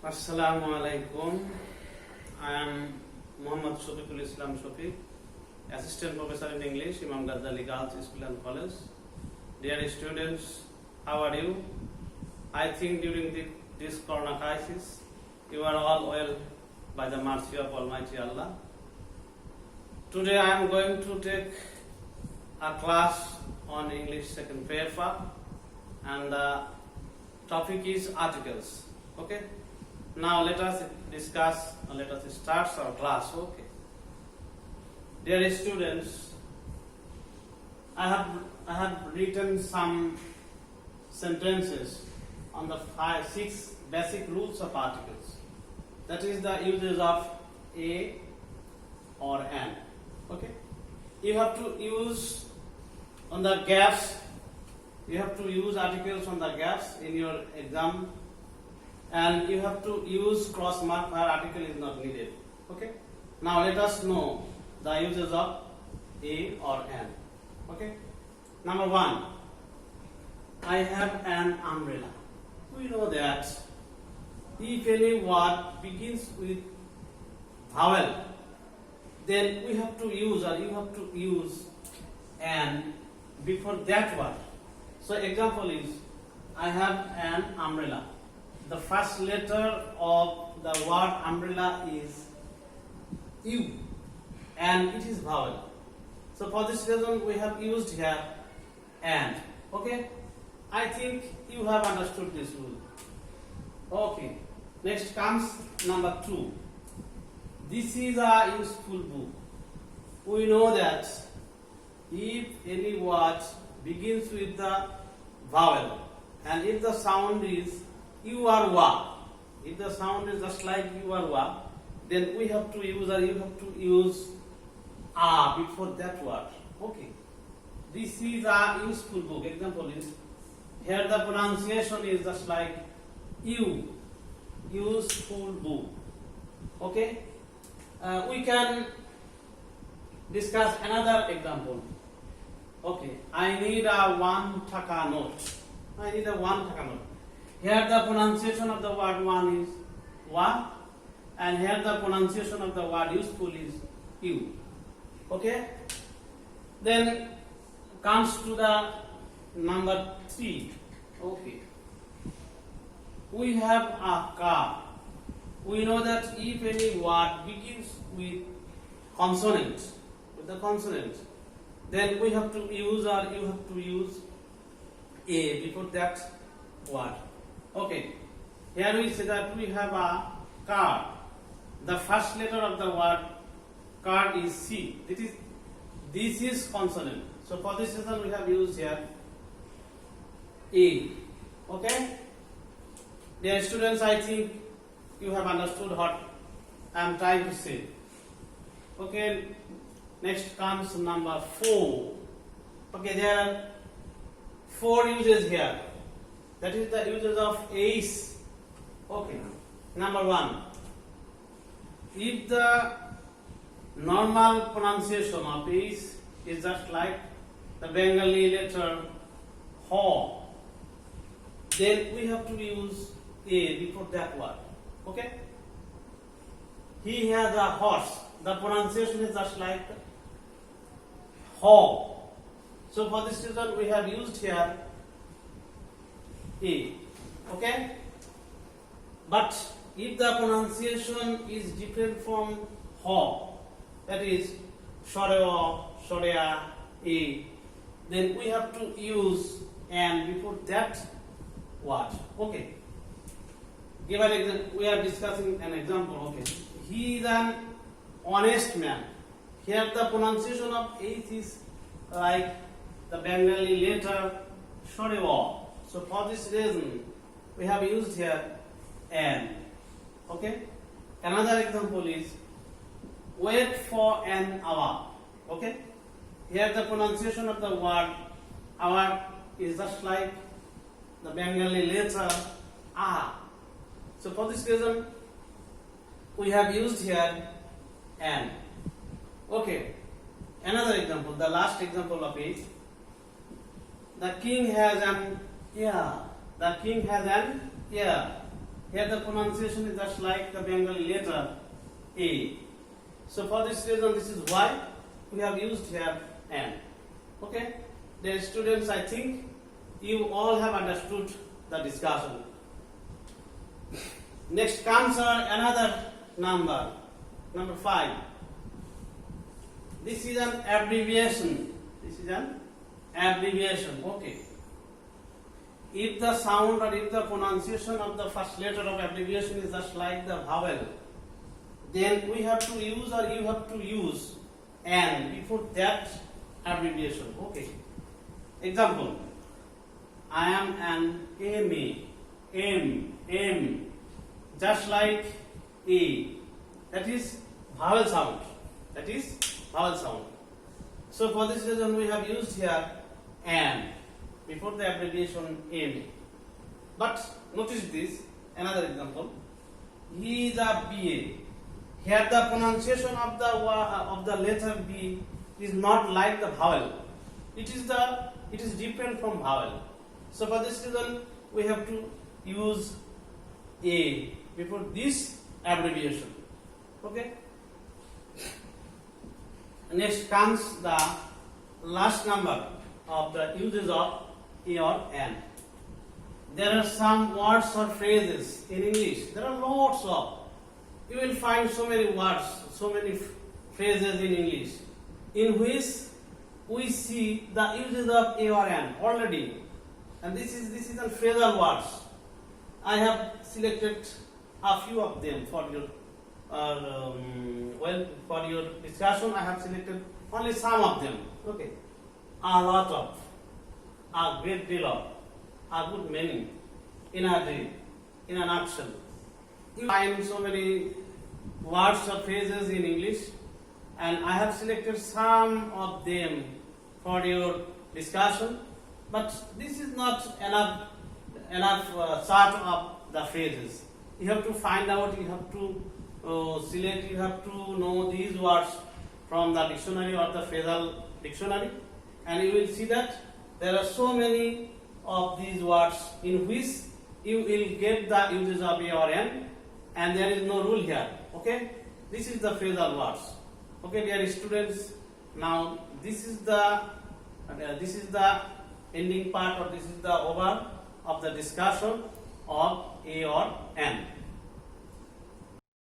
Assalamu alaikum. I am Muhammad Shafiqul Islam Shafiq, Assistant Professor in English, Imam Ghazali Girls School and College. Dear students, how are you? I think during this Corona crisis, you are all well by the mercy of Almighty Allah. Today I am going to take a class on English second paper, and the topic is articles. Okay. Now let us start our class. Okay. Dear students, I have written some sentences on the 6 basic rules of articles. That is the uses of a or an. Okay. You have to use on the gaps. You have to use articles on the gaps in your exam. And you have to use cross mark where article is not needed. Okay. Now let us know the uses of a or an. Okay. Number 1. I have an umbrella. We know that if any word begins with vowel, then we have to use or you have to use an before that word. So example is I have an umbrella. The first letter of the word umbrella is U and it is vowel. So for this reason we have used here and. Okay. I think you have understood this rule. Okay. Next comes number 2. This is a useful book. We know that if any word begins with the vowel and if the sound is you or wa, if the sound is just like you or wa, then we have to use or you have to use a before that word. Okay. This is a useful book. Example is here the pronunciation is just like you, useful book. Okay. We can discuss another example. Okay. I need a 1 taka note. I need a 1 taka note. Here the pronunciation of the word one is wa, and here the pronunciation of the word useful is you. Okay. Then comes to the number 3. Okay. We have a car. We know that if any word begins with consonant, then we have to use or you have to use a before that word. Okay. Here we say that we have a card. The first letter of the word card is C. This is consonant. So for this reason we have used here A. Okay. Dear students, I think you have understood what I am trying to say. Okay. Next comes number 4. Okay, there are 4 uses here. That is the uses of ace. Okay. Number 1. If the normal pronunciation of ace is just like the Bengali letter ho, then we have to use a before that word. Okay. He has a horse. The pronunciation is just like ho. So for this reason we have used here a. Okay. But if the pronunciation is different from ho, that is shoreo, shorea, a, then we have to use an before that word. Okay. Give an example. We are discussing an example. Okay. He is an honest man. Here the pronunciation of H is like the Bengali letter shoreo. So for this reason, we have used here an. Okay. Another example is wait for an hour. Okay. Here the pronunciation of the word hour is just like the Bengali letter a. So for this reason, we have used here an. Okay. Another example, the last example of it. The king has an ear. The king has an ear. Here the pronunciation is just like the Bengali letter A. So for this reason, this is why we have used here N. Okay, dear students, I think you all have understood the discussion. Next comes another number 5. This is an abbreviation. Okay. If the sound or if the pronunciation of the first letter of abbreviation is just like the vowel, then we have to use or you have to use N before that abbreviation. Okay. Example. I am an M, just like A. That is vowel sound. So for this reason we have used here N before the abbreviation M. But notice this, another example. He is a BA. Here the pronunciation of the letter B is not like the vowel. It is different from vowel. So for this reason we have to use A before this abbreviation. Okay. Next comes the last number of the uses of A or N. There are some words or phrases in English. There are lots of. You will find so many words, so many phrases in English in which we see the uses of A or N already. And this is the phrasal words. I have selected a few of them for your for your discussion. I have selected only some of them. Okay, a lot of, a great deal of, a good many, in a day, in a nutshell. You find so many words or phrases in English, and I have selected some of them for your discussion. But this is not enough sort of the phrases. You have to find out. You have to select. You have to know these words from the dictionary or the phrasal dictionary, and you will see that there are so many of these words in which you will get the uses of A or N, and there is no rule here. Okay, this is the phrasal words. Okay, dear students, now this is the ending part, or this is the over of the discussion of A or N.